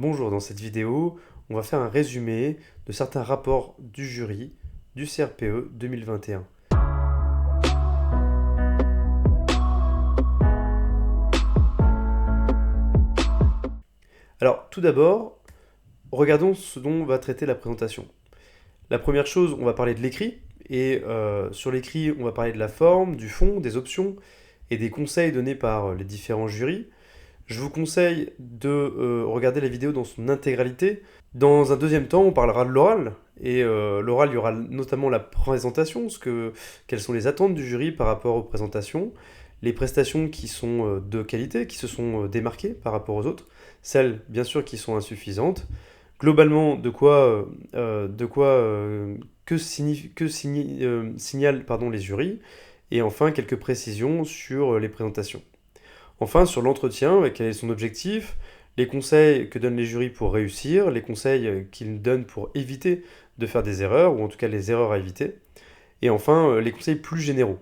Bonjour, dans cette vidéo, on va faire un résumé de certains rapports du jury du CRPE 2021. Alors, tout d'abord, regardons ce dont va traiter la présentation. La première chose, on va parler de l'écrit, et sur l'écrit, on va parler de la forme, du fond, des options et des conseils donnés par les différents jurys. Je vous conseille de regarder la vidéo dans son intégralité. Dans un deuxième temps, on parlera de l'oral. Et l'oral, il y aura notamment la présentation, quelles sont les attentes du jury par rapport aux présentations, les prestations qui sont de qualité, qui se sont démarquées par rapport aux autres, celles bien sûr qui sont insuffisantes. Globalement, signalent les jurys, et enfin quelques précisions sur les présentations. Enfin, sur l'entretien, quel est son objectif, les conseils que donnent les jurys pour réussir, les conseils qu'ils donnent pour éviter de faire des erreurs, ou en tout cas les erreurs à éviter, et enfin les conseils plus généraux.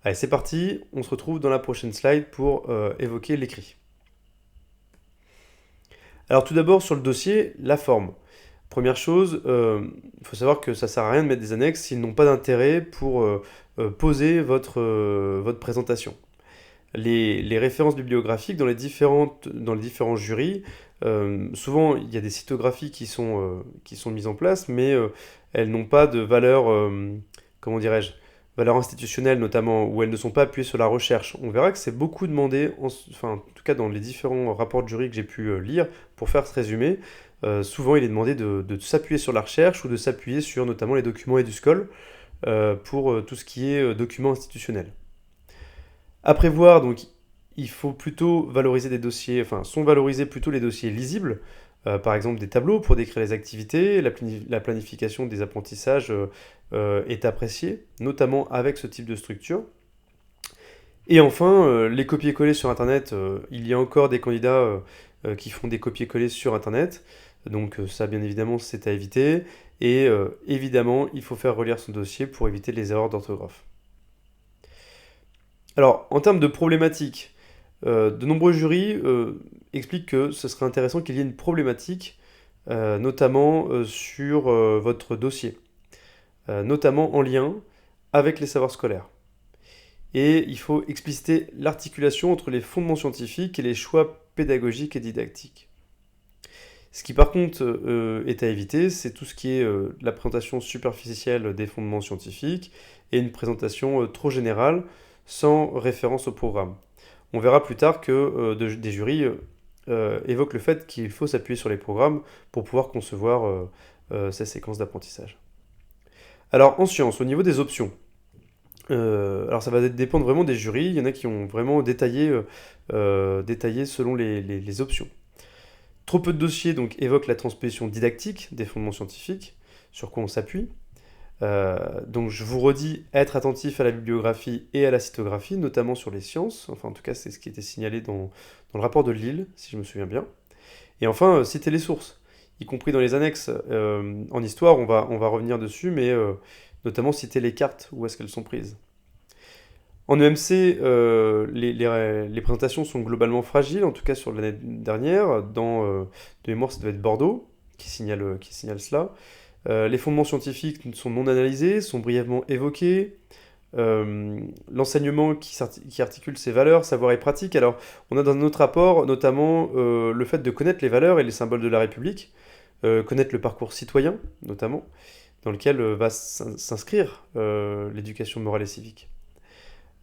Allez, c'est parti, on se retrouve dans la prochaine slide pour évoquer l'écrit. Alors tout d'abord sur le dossier, la forme. Première chose, il faut savoir que ça ne sert à rien de mettre des annexes s'ils n'ont pas d'intérêt pour poser votre présentation. Les références bibliographiques dans les différents jurys, souvent il y a des cytographies qui sont mises en place, mais elles n'ont pas de valeur, comment dirais-je, valeur institutionnelle notamment, où elles ne sont pas appuyées sur la recherche. On verra que c'est beaucoup demandé, en tout cas dans les différents rapports de jury que j'ai pu lire pour faire ce résumé. Souvent il est demandé de s'appuyer sur la recherche ou de s'appuyer sur notamment les documents EduSchool pour tout ce qui est documents institutionnels. À prévoir, donc, il faut plutôt valoriser des dossiers, enfin, sont valorisés plutôt les dossiers lisibles, par exemple des tableaux pour décrire les activités, la planification des apprentissages est appréciée, notamment avec ce type de structure. Et enfin, les copier-coller sur Internet, il y a encore des candidats qui font des copier-coller sur Internet, donc ça, bien évidemment, c'est à éviter. Et évidemment, il faut faire relire son dossier pour éviter les erreurs d'orthographe. Alors, en termes de problématiques, de nombreux jurys expliquent que ce serait intéressant qu'il y ait une problématique, notamment sur votre dossier, notamment en lien avec les savoirs scolaires. Et il faut expliciter l'articulation entre les fondements scientifiques et les choix pédagogiques et didactiques. Ce qui par contre est à éviter, c'est tout ce qui est la présentation superficielle des fondements scientifiques et une présentation trop générale sans référence au programme. On verra plus tard que des jurys évoquent le fait qu'il faut s'appuyer sur les programmes pour pouvoir concevoir ces séquences d'apprentissage. Alors en sciences, au niveau des options, alors ça va dépendre vraiment des jurys, il y en a qui ont vraiment détaillé selon les options. Trop peu de dossiers donc évoquent la transposition didactique des fondements scientifiques, sur quoi on s'appuie. Donc je vous redis, être attentif à la bibliographie et à la cytographie, notamment sur les sciences, enfin en tout cas c'est ce qui était signalé dans le rapport de Lille, si je me souviens bien. Et enfin, citer les sources, y compris dans les annexes. En histoire, on va revenir dessus, mais notamment citer les cartes, où est-ce qu'elles sont prises. En EMC, les présentations sont globalement fragiles, en tout cas sur l'année dernière. De mémoire, ça devait être Bordeaux qui signale cela. Les fondements scientifiques sont non analysés, sont brièvement évoqués. L'enseignement qui articule ces valeurs, savoir et pratique. Alors, on a dans notre rapport notamment le fait de connaître les valeurs et les symboles de la République, connaître le parcours citoyen, notamment, dans lequel va s'inscrire l'éducation morale et civique.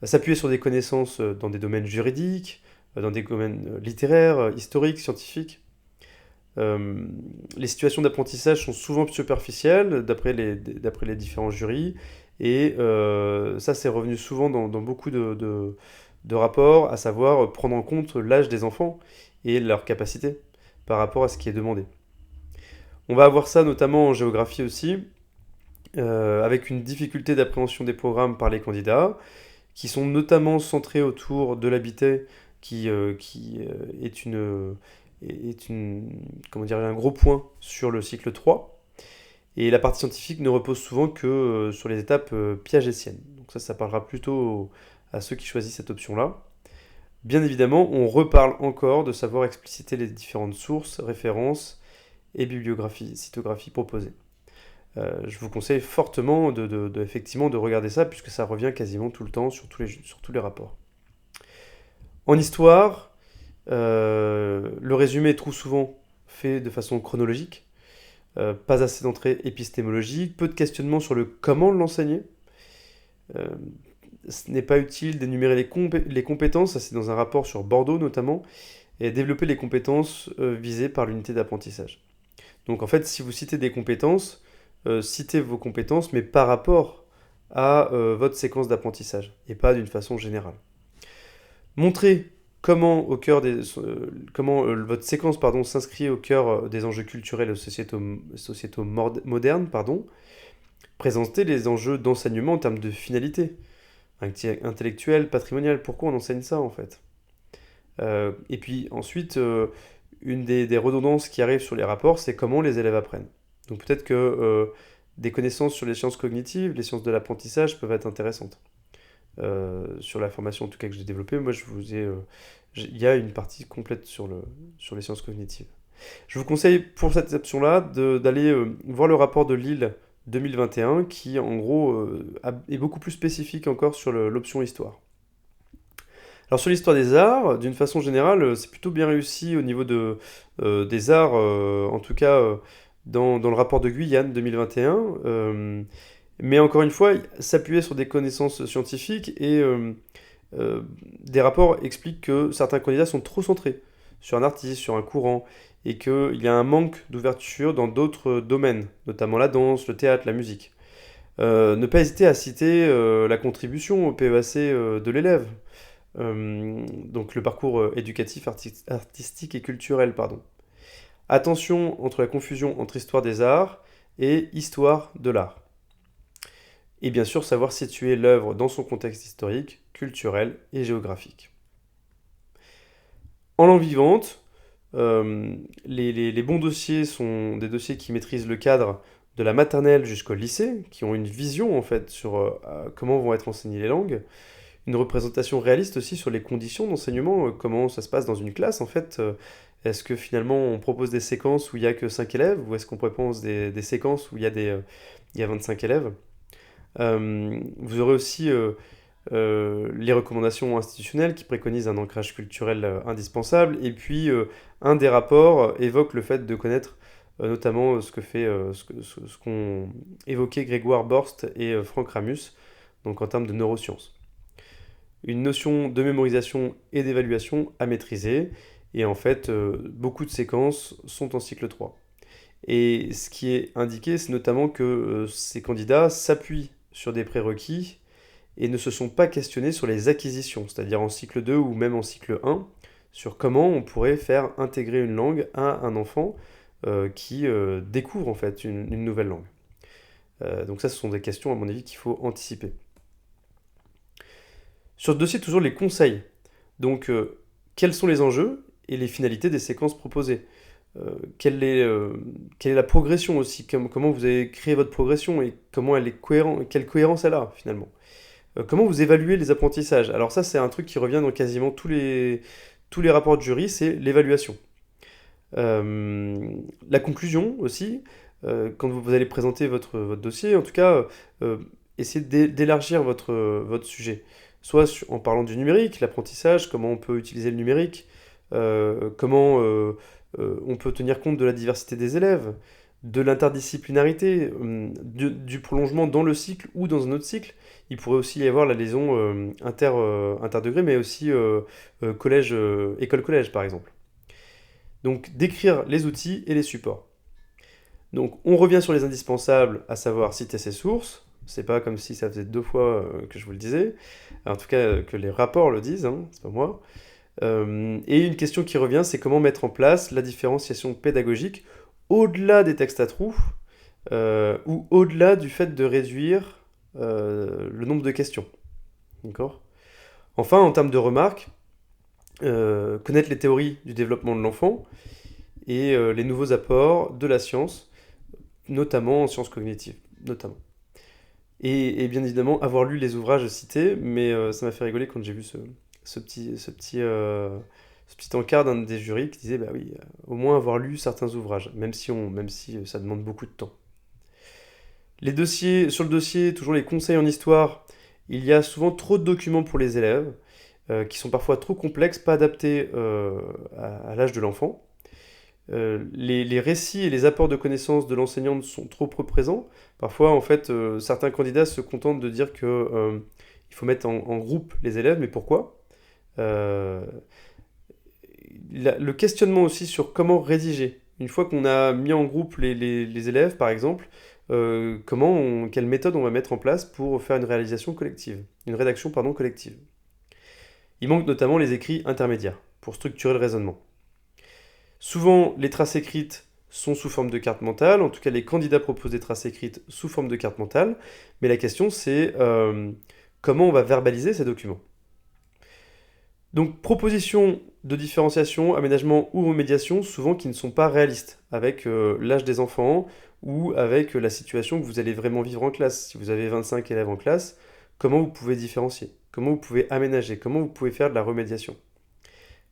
S'appuyer sur des connaissances dans des domaines juridiques, dans des domaines littéraires, historiques, scientifiques. Les situations d'apprentissage sont souvent superficielles d'après les différents jurys, et ça c'est revenu souvent dans beaucoup de rapports, à savoir prendre en compte l'âge des enfants et leur capacité par rapport à ce qui est demandé. On va avoir ça notamment en géographie aussi, avec une difficulté d'appréhension des programmes par les candidats, qui sont notamment centrés autour de l'habitat, qui comment dire, un gros point sur le cycle 3. Et la partie scientifique ne repose souvent que sur les étapes piagétiennes. Donc ça parlera plutôt à ceux qui choisissent cette option-là. Bien évidemment, on reparle encore de savoir expliciter les différentes sources, références et bibliographies, cytographies proposées. Je vous conseille fortement effectivement de regarder ça, puisque ça revient quasiment tout le temps sur tous les rapports. En histoire, le résumé est trop souvent fait de façon chronologique, pas assez d'entrée épistémologique, peu de questionnements sur le comment l'enseigner. Euh, ce n'est pas utile d'énumérer les compétences, ça c'est dans un rapport sur Bordeaux notamment, et développer les compétences visées par l'unité d'apprentissage. Donc en fait, si vous citez des compétences, citez vos compétences, mais par rapport à votre séquence d'apprentissage, et pas d'une façon générale. Montrez comment votre séquence s'inscrit au cœur des enjeux culturels et sociétaux modernes. Présentez les enjeux d'enseignement en termes de finalité, intellectuelle, patrimoniale. Pourquoi on enseigne ça en fait? Et puis ensuite, une des redondances qui arrivent sur les rapports, c'est comment les élèves apprennent. Donc peut-être que des connaissances sur les sciences cognitives, les sciences de l'apprentissage peuvent être intéressantes. Sur la formation en tout cas que j'ai développée, moi il y a une partie complète sur les sciences cognitives. Je vous conseille pour cette option-là d'aller voir le rapport de Lille 2021 qui en gros est beaucoup plus spécifique encore sur l'option histoire. Alors sur l'histoire des arts, d'une façon générale, c'est plutôt bien réussi au niveau des arts, en tout cas dans le rapport de Guyane 2021. Mais encore une fois, s'appuyer sur des connaissances scientifiques et des rapports expliquent que certains candidats sont trop centrés sur un artiste, sur un courant, et qu'il y a un manque d'ouverture dans d'autres domaines, notamment la danse, le théâtre, la musique. Ne pas hésiter à citer la contribution au PEAC de l'élève, donc le parcours éducatif, artistique et culturel, pardon. Attention entre la confusion entre histoire des arts et histoire de l'art. Et bien sûr, savoir situer l'œuvre dans son contexte historique, culturel et géographique. En langue vivante, les bons dossiers sont des dossiers qui maîtrisent le cadre de la maternelle jusqu'au lycée, qui ont une vision en fait sur comment vont être enseignées les langues, une représentation réaliste aussi sur les conditions d'enseignement, comment ça se passe dans une classe en fait. Est-ce que finalement on propose des séquences où il n'y a que 5 élèves, ou est-ce qu'on propose des séquences où il y a 25 élèves? Vous aurez aussi les recommandations institutionnelles qui préconisent un ancrage culturel indispensable. Et puis, un des rapports évoque le fait de connaître notamment ce qu'ont évoqué Grégoire Borst et Franck Ramus, donc en termes de neurosciences. Une notion de mémorisation et d'évaluation à maîtriser. Et en fait, beaucoup de séquences sont en cycle 3. Et ce qui est indiqué, c'est notamment que ces candidats s'appuient sur des prérequis et ne se sont pas questionnés sur les acquisitions, c'est-à-dire en cycle 2 ou même en cycle 1, sur comment on pourrait faire intégrer une langue à un enfant qui découvre en fait une nouvelle langue. Donc ça, ce sont des questions à mon avis qu'il faut anticiper. Sur ce dossier, toujours les conseils. Donc, quels sont les enjeux et les finalités des séquences proposées? Quelle est la progression aussi? Comment vous avez créé votre progression et comment elle est cohérente, quelle cohérence elle a finalement? Comment vous évaluez les apprentissages? Alors ça, c'est un truc qui revient dans quasiment tous les rapports de jury, c'est l'évaluation. La conclusion aussi, quand vous allez présenter votre dossier, en tout cas, essayez d'élargir votre sujet. Soit en parlant du numérique, l'apprentissage, comment on peut utiliser le numérique, comment on peut tenir compte de la diversité des élèves, de l'interdisciplinarité, du prolongement dans le cycle ou dans un autre cycle. Il pourrait aussi y avoir la liaison interdegré, mais aussi école-collège par exemple. Donc décrire les outils et les supports. Donc on revient sur les indispensables, à savoir citer ses sources. C'est pas comme si ça faisait 2 fois que je vous le disais. En tout cas, que les rapports le disent, hein, c'est pas moi. Et une question qui revient, c'est comment mettre en place la différenciation pédagogique au-delà des textes à trous ou au-delà du fait de réduire le nombre de questions. D'accord? Enfin, en termes de remarques, connaître les théories du développement de l'enfant et les nouveaux apports de la science, notamment en sciences cognitives, notamment. Et bien évidemment, avoir lu les ouvrages cités, mais ça m'a fait rigoler quand j'ai vu ce petit encart d'un des jurys qui disait, bah oui, au moins avoir lu certains ouvrages, même si ça demande beaucoup de temps. Sur le dossier, toujours les conseils en histoire, il y a souvent trop de documents pour les élèves, qui sont parfois trop complexes, pas adaptés à l'âge de l'enfant. Les récits et les apports de connaissances de l'enseignante sont trop peu présents. Parfois, en fait, certains candidats se contentent de dire que il faut mettre en groupe les élèves, mais pourquoi? Euh, le questionnement aussi sur comment rédiger. Une fois qu'on a mis en groupe les élèves, par exemple, quelle méthode on va mettre en place pour faire une rédaction pardon, collective. Il manque notamment les écrits intermédiaires pour structurer le raisonnement. Souvent, les traces écrites sont sous forme de carte mentale, en tout cas les candidats proposent des traces écrites sous forme de carte mentale, mais la question c'est comment on va verbaliser ces documents. Donc propositions de différenciation, aménagement ou remédiation, souvent qui ne sont pas réalistes, avec l'âge des enfants ou avec la situation que vous allez vraiment vivre en classe. Si vous avez 25 élèves en classe, comment vous pouvez différencier? Comment vous pouvez aménager? Comment vous pouvez faire de la remédiation?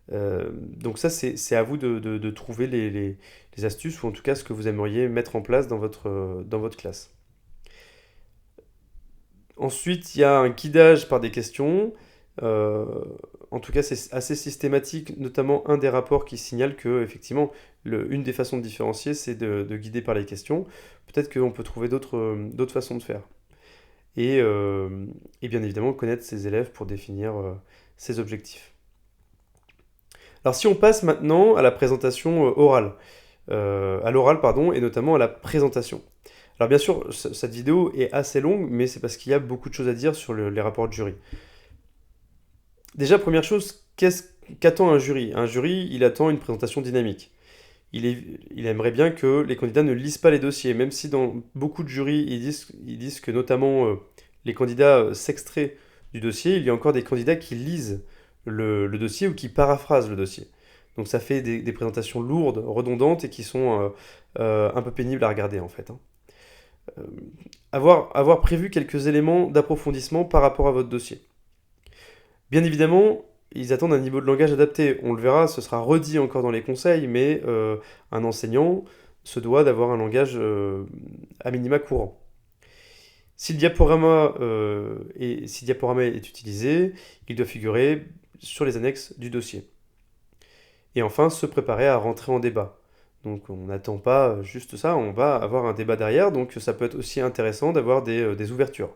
Donc ça, c'est à vous de trouver les astuces, ou en tout cas ce que vous aimeriez mettre en place dans votre classe. Ensuite, il y a un guidage par des questions. Euh, En tout cas, c'est assez systématique, notamment un des rapports qui signale que, effectivement, une des façons de différencier, c'est de guider par les questions. Peut-être qu'on peut trouver d'autres façons de faire. Et bien évidemment, connaître ses élèves pour définir ses objectifs. Alors, si on passe maintenant à la présentation orale, à l'oral, pardon, et notamment à la présentation. Alors, bien sûr, cette vidéo est assez longue, mais c'est parce qu'il y a beaucoup de choses à dire sur les rapports de jury. Déjà, première chose, qu'attend un jury? Un jury, il attend une présentation dynamique. Il aimerait bien que les candidats ne lisent pas les dossiers, même si dans beaucoup de jurys, ils disent que notamment les candidats s'extraient du dossier, il y a encore des candidats qui lisent le dossier ou qui paraphrasent le dossier. Donc ça fait des présentations lourdes, redondantes et qui sont un peu pénibles à regarder en fait, hein. Euh, avoir prévu quelques éléments d'approfondissement par rapport à votre dossier. Bien évidemment, ils attendent un niveau de langage adapté. On le verra, ce sera redit encore dans les conseils, mais un enseignant se doit d'avoir un langage à minima courant. Si le diaporama est utilisé, il doit figurer sur les annexes du dossier. Et enfin, se préparer à rentrer en débat. Donc on n'attend pas juste ça, on va avoir un débat derrière, donc ça peut être aussi intéressant d'avoir des ouvertures.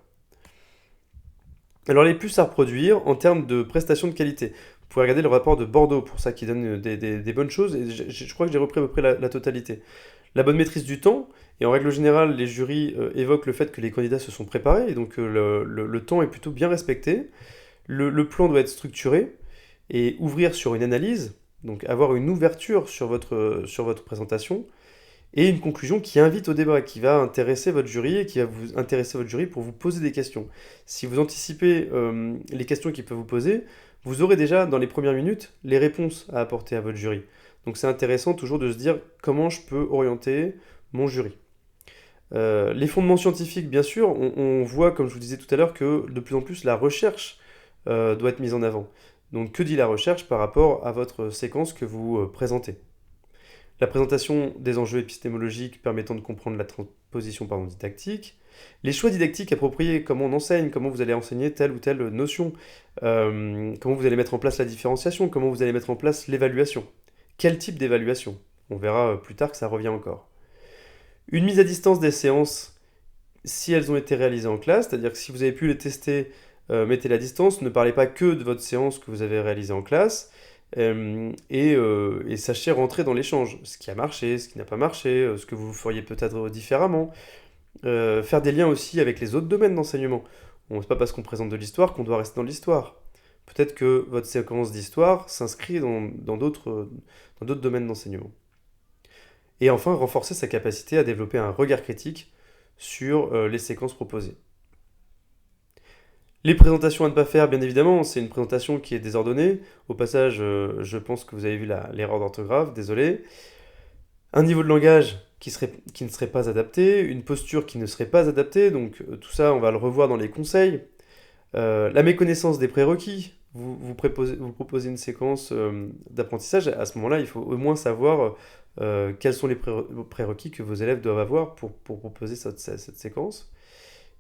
Alors les plus à reproduire en termes de prestations de qualité. Vous pouvez regarder le rapport de Bordeaux pour ça qui donne des bonnes choses, et je crois que j'ai repris à peu près la totalité. La bonne maîtrise du temps, et en règle générale, les jurys évoquent le fait que les candidats se sont préparés, et donc le temps est plutôt bien respecté. Le plan doit être structuré, et ouvrir sur une analyse, donc avoir une ouverture sur votre présentation, et une conclusion qui invite au débat, qui va intéresser votre jury et qui va vous intéresser votre jury pour vous poser des questions. Si vous anticipez les questions qu'ils peuvent vous poser, vous aurez déjà dans les premières minutes les réponses à apporter à votre jury. Donc c'est intéressant toujours de se dire comment je peux orienter mon jury. Les fondements scientifiques, bien sûr, on voit, comme je vous disais tout à l'heure, que de plus en plus la recherche doit être mise en avant. Donc que dit la recherche par rapport à votre séquence que vous présentez? La présentation des enjeux épistémologiques permettant de comprendre la transposition didactique, les choix didactiques appropriés, comment on enseigne, comment vous allez enseigner telle ou telle notion, comment vous allez mettre en place la différenciation, comment vous allez mettre en place l'évaluation. Quel type d'évaluation? On verra plus tard que ça revient encore. Une mise à distance des séances, si elles ont été réalisées en classe, c'est-à-dire que si vous avez pu les tester, mettez-les à distance, ne parlez pas que de votre séance que vous avez réalisée en classe, et sachez rentrer dans l'échange, ce qui a marché, ce qui n'a pas marché, ce que vous feriez peut-être différemment. Faire des liens aussi avec les autres domaines d'enseignement. Bon, c'est pas parce qu'on présente de l'histoire qu'on doit rester dans l'histoire. Peut-être que votre séquence d'histoire s'inscrit dans d'autres domaines d'enseignement. Et enfin, renforcer sa capacité à développer un regard critique sur les séquences proposées. Les présentations à ne pas faire, bien évidemment, c'est une présentation qui est désordonnée. Au passage, je pense que vous avez vu l'erreur d'orthographe, désolé. Un niveau de langage qui ne serait pas adapté, une posture qui ne serait pas adaptée, donc tout ça, on va le revoir dans les conseils. La méconnaissance des prérequis, vous proposez une séquence d'apprentissage, à ce moment-là, il faut au moins savoir quels sont les prérequis que vos élèves doivent avoir pour proposer cette séquence.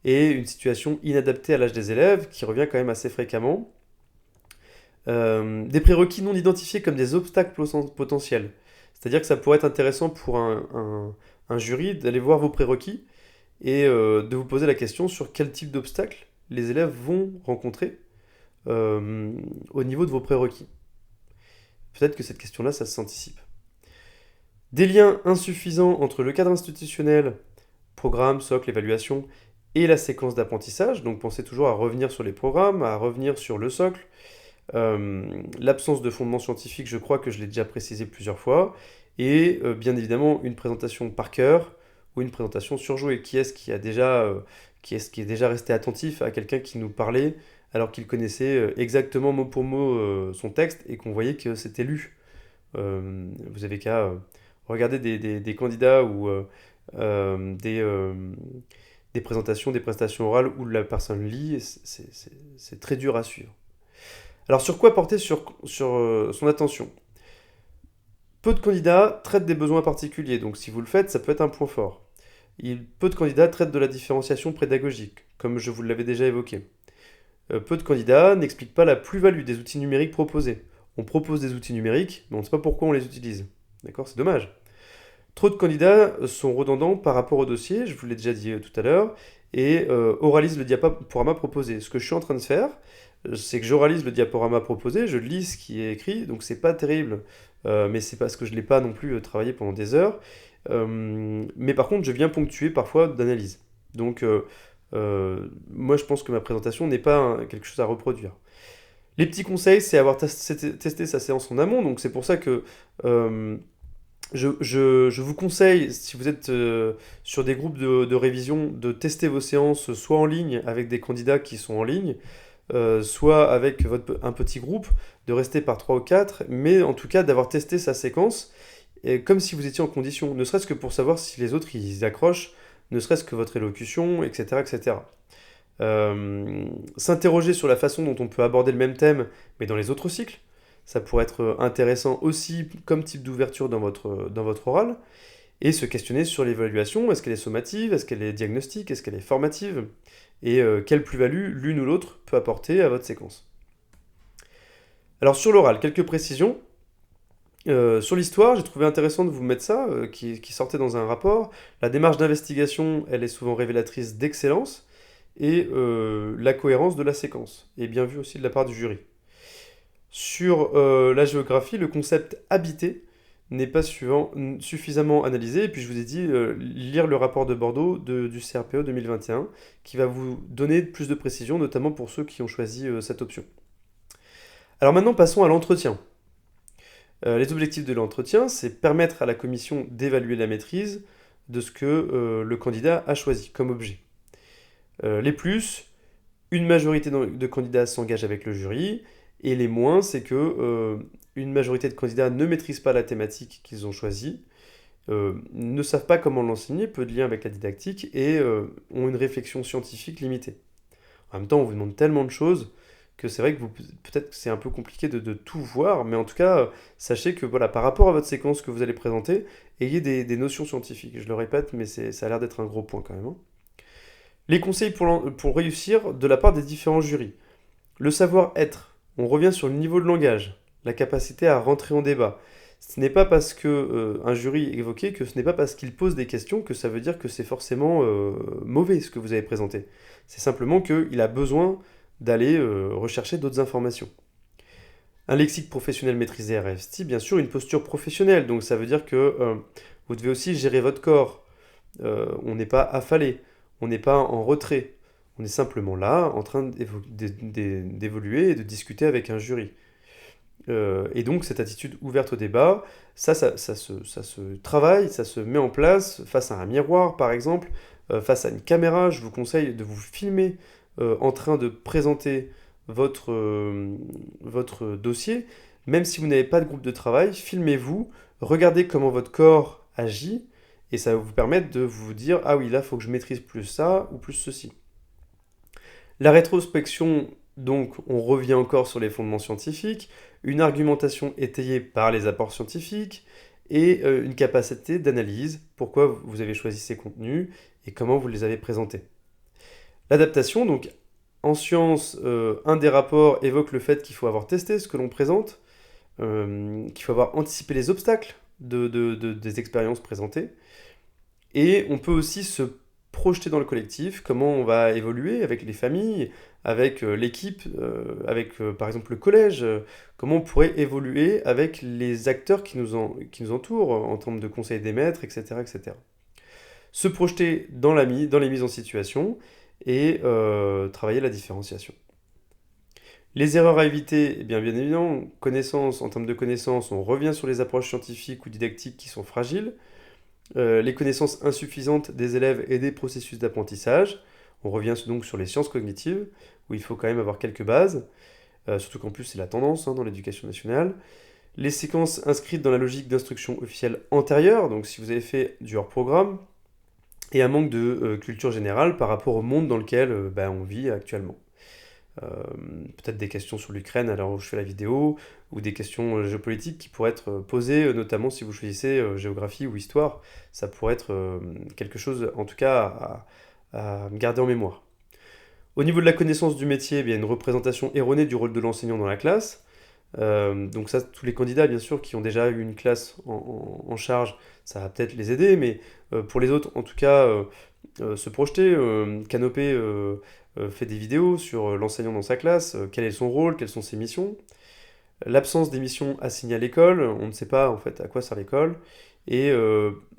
Et une situation inadaptée à l'âge des élèves, qui revient quand même assez fréquemment. Des prérequis non identifiés comme des obstacles potentiels. C'est-à-dire que ça pourrait être intéressant pour un jury d'aller voir vos prérequis et de vous poser la question sur quel type d'obstacles les élèves vont rencontrer au niveau de vos prérequis. Peut-être que cette question-là, ça s'anticipe. Des liens insuffisants entre le cadre institutionnel, programme, socle, évaluation, et la séquence d'apprentissage. Donc pensez toujours à revenir sur les programmes, à revenir sur le socle. L'absence de fondement scientifique, je crois que je l'ai déjà précisé plusieurs fois. Et bien évidemment, une présentation par cœur ou une présentation surjouée. Qui est-ce qui est déjà resté attentif à quelqu'un qui nous parlait alors qu'il connaissait exactement mot pour mot son texte et qu'on voyait que c'était lu. Vous avez qu'à regarder des candidats ou des présentations, des prestations orales où la personne lit, et c'est très dur à suivre. Alors sur quoi porter sur son attention? Peu de candidats traitent des besoins particuliers, donc si vous le faites, ça peut être un point fort. Peu de candidats traitent de la différenciation pédagogique, comme je vous l'avais déjà évoqué. Peu de candidats n'expliquent pas la plus-value des outils numériques proposés. On propose des outils numériques, mais on ne sait pas pourquoi on les utilise. D'accord? C'est dommage. Trop de candidats sont redondants par rapport au dossier, je vous l'ai déjà dit tout à l'heure, et oralisent le diaporama proposé. Ce que je suis en train de faire, c'est que j'oralise le diaporama proposé, je lis ce qui est écrit, donc c'est pas terrible, mais c'est parce que je l'ai pas non plus travaillé pendant des heures. Mais par contre, je viens ponctuer parfois d'analyse. Donc, moi, je pense que ma présentation n'est pas quelque chose à reproduire. Les petits conseils, c'est avoir testé sa séance en amont, donc c'est pour ça que je vous conseille, si vous êtes sur des groupes de révision, de tester vos séances soit en ligne avec des candidats qui sont en ligne, soit avec un petit groupe, de rester par 3 ou 4, mais en tout cas d'avoir testé sa séquence, et comme si vous étiez en condition, ne serait-ce que pour savoir si les autres ils accrochent, ne serait-ce que votre élocution, etc. etc. S'interroger sur la façon dont on peut aborder le même thème, mais dans les autres cycles. Ça pourrait être intéressant aussi comme type d'ouverture dans votre oral. Et se questionner sur l'évaluation. Est-ce qu'elle est sommative? Est-ce qu'elle est diagnostique? Est-ce qu'elle est formative? Et quelle plus-value l'une ou l'autre peut apporter à votre séquence. Alors sur l'oral, quelques précisions. Sur l'histoire, j'ai trouvé intéressant de vous mettre ça, qui sortait dans un rapport. La démarche d'investigation, elle est souvent révélatrice d'excellence et la cohérence de la séquence, et bien vu aussi de la part du jury. Sur la géographie, le concept habité n'est pas suffisamment analysé, et puis je vous ai dit, lire le rapport de Bordeaux du CRPE 2021, qui va vous donner plus de précision, notamment pour ceux qui ont choisi cette option. Alors maintenant, passons à l'entretien. Les objectifs de l'entretien, c'est permettre à la commission d'évaluer la maîtrise de ce que le candidat a choisi comme objet. Les plus, une majorité de candidats s'engagent avec le jury, et les moins, c'est que une majorité de candidats ne maîtrisent pas la thématique qu'ils ont choisie, ne savent pas comment l'enseigner, peu de lien avec la didactique, et ont une réflexion scientifique limitée. En même temps, on vous demande tellement de choses que c'est vrai que peut-être que c'est un peu compliqué de tout voir, mais en tout cas, sachez que voilà, par rapport à votre séquence que vous allez présenter, ayez des notions scientifiques. Je le répète, mais ça a l'air d'être un gros point quand même. Hein. Les conseils pour réussir de la part des différents jurys. Le savoir-être. On revient sur le niveau de langage, la capacité à rentrer en débat. Ce n'est pas parce que un jury est évoqué que ce n'est pas parce qu'il pose des questions que ça veut dire que c'est forcément mauvais ce que vous avez présenté. C'est simplement qu'il a besoin d'aller rechercher d'autres informations. Un lexique professionnel maîtrisé RFST, bien sûr, une posture professionnelle. Donc ça veut dire que vous devez aussi gérer votre corps. On n'est pas affalé, on n'est pas en retrait. On est simplement là, en train d'évoluer et de discuter avec un jury. Et donc cette attitude ouverte au débat, ça se travaille, ça se met en place face à un miroir par exemple, face à une caméra. Je vous conseille de vous filmer en train de présenter votre dossier. Même si vous n'avez pas de groupe de travail, filmez-vous, regardez comment votre corps agit, et ça va vous permettre de vous dire « Ah oui, là, il faut que je maîtrise plus ça ou plus ceci ». La rétrospection Donc, on revient encore sur les fondements scientifiques, une argumentation étayée par les apports scientifiques et une capacité d'analyse, pourquoi vous avez choisi ces contenus et comment vous les avez présentés. L'adaptation, donc en sciences, un des rapports évoque le fait qu'il faut avoir testé ce que l'on présente, qu'il faut avoir anticipé les obstacles des expériences présentées, et on peut aussi se projeter dans le collectif, comment on va évoluer avec les familles, avec l'équipe, avec par exemple le collège, comment on pourrait évoluer avec les acteurs qui nous entourent en termes de conseils des maîtres, etc., etc. Se projeter dans les mises en situation et travailler la différenciation. Les erreurs à éviter, eh bien évidemment, en termes de connaissances, on revient sur les approches scientifiques ou didactiques qui sont fragiles, les connaissances insuffisantes des élèves et des processus d'apprentissage. On revient donc sur les sciences cognitives, où il faut quand même avoir quelques bases, surtout qu'en plus c'est la tendance dans l'éducation nationale. Les séquences inscrites dans la logique d'instruction officielle antérieure, donc si vous avez fait du hors-programme, et un manque de culture générale par rapport au monde dans lequel on vit actuellement. Peut-être des questions sur l'Ukraine à l'heure où je fais la vidéo, ou des questions géopolitiques qui pourraient être posées, notamment si vous choisissez géographie ou histoire. Ça pourrait être quelque chose, en tout cas, à garder en mémoire. Au niveau de la connaissance du métier, il y a une représentation erronée du rôle de l'enseignant dans la classe. Donc ça, tous les candidats, bien sûr, qui ont déjà eu une classe en charge, ça va peut-être les aider, mais pour les autres, en tout cas, se projeter. Canopé fait des vidéos sur l'enseignant dans sa classe, quel est son rôle, quelles sont ses missions. L'absence des missions assignées à l'école, on ne sait pas en fait à quoi sert l'école. Et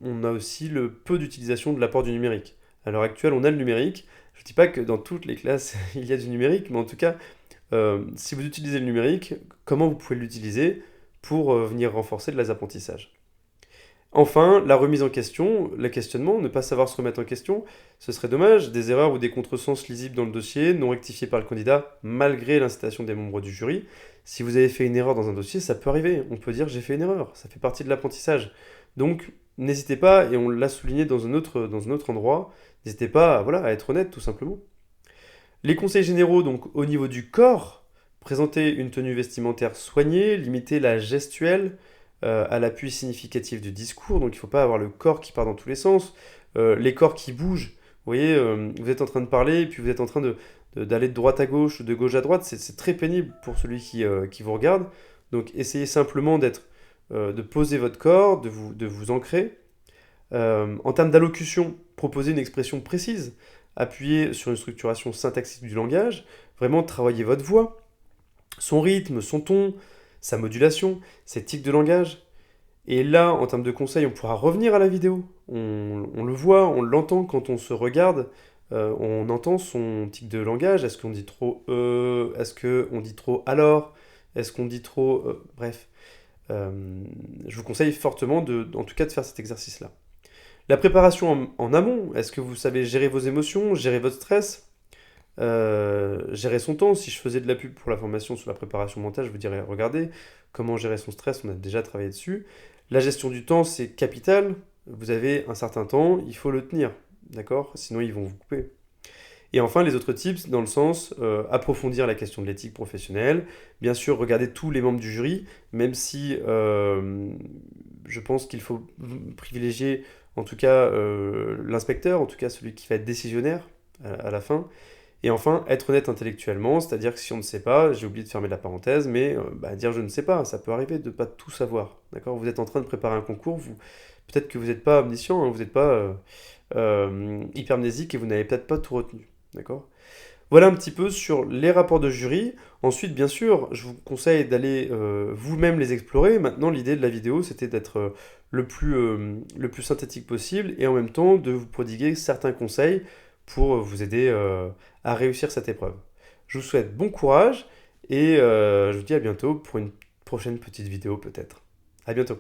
on a aussi le peu d'utilisation de l'apport du numérique. À l'heure actuelle, on a le numérique. Je ne dis pas que dans toutes les classes, il y a du numérique, mais en tout cas, si vous utilisez le numérique, comment vous pouvez l'utiliser pour venir renforcer les apprentissages. Enfin, la remise en question, le questionnement, ne pas savoir se remettre en question, ce serait dommage, des erreurs ou des contresens lisibles dans le dossier, non rectifiés par le candidat, malgré l'incitation des membres du jury. Si vous avez fait une erreur dans un dossier, ça peut arriver, on peut dire j'ai fait une erreur, ça fait partie de l'apprentissage. Donc, n'hésitez pas, et on l'a souligné dans un autre endroit, n'hésitez pas à être honnête tout simplement. Les conseils généraux, donc au niveau du corps, présenter une tenue vestimentaire soignée, limiter la gestuelle à l'appui significatif du discours, donc il ne faut pas avoir le corps qui part dans tous les sens, les corps qui bougent. Vous voyez, vous êtes en train de parler, et puis vous êtes en train d'aller de droite à gauche, de gauche à droite, c'est très pénible pour celui qui vous regarde. Donc essayez simplement de poser votre corps, de vous ancrer. En termes d'allocution, proposez une expression précise, appuyez sur une structuration syntaxique du langage, vraiment travaillez votre voix, son rythme, son ton, sa modulation, ses tics de langage. Et là, en termes de conseils, on pourra revenir à la vidéo. On le voit, on l'entend quand on se regarde, on entend son tic de langage. Est-ce qu'on dit trop est-ce qu'on dit trop alors? Est-ce qu'on dit trop bref. Je vous conseille fortement en tout cas de faire cet exercice-là. La préparation en amont, est-ce que vous savez gérer vos émotions, gérer votre stress, gérer son temps? Si je faisais de la pub pour la formation sur la préparation mentale, je vous dirais, regardez, comment gérer son stress, on a déjà travaillé dessus. La gestion du temps, c'est capital. Vous avez un certain temps, il faut le tenir, d'accord? Sinon, ils vont vous couper. Et enfin, les autres tips, dans le sens approfondir la question de l'éthique professionnelle. Bien sûr, regarder tous les membres du jury, même si je pense qu'il faut privilégier en tout cas l'inspecteur, en tout cas celui qui va être décisionnaire à la fin. Et enfin, être honnête intellectuellement, c'est-à-dire que si on ne sait pas, j'ai oublié de fermer la parenthèse, mais dire je ne sais pas, ça peut arriver de ne pas tout savoir. D'accord? Vous êtes en train de préparer un concours, peut-être que vous n'êtes pas omniscient, vous n'êtes pas hypermnésique et vous n'avez peut-être pas tout retenu. D'accord? Voilà un petit peu sur les rapports de jury. Ensuite, bien sûr, je vous conseille d'aller vous-même les explorer. Maintenant, l'idée de la vidéo, c'était d'être le plus synthétique possible et en même temps de vous prodiguer certains conseils pour vous aider à réussir cette épreuve. Je vous souhaite bon courage et je vous dis à bientôt pour une prochaine petite vidéo peut-être. À bientôt.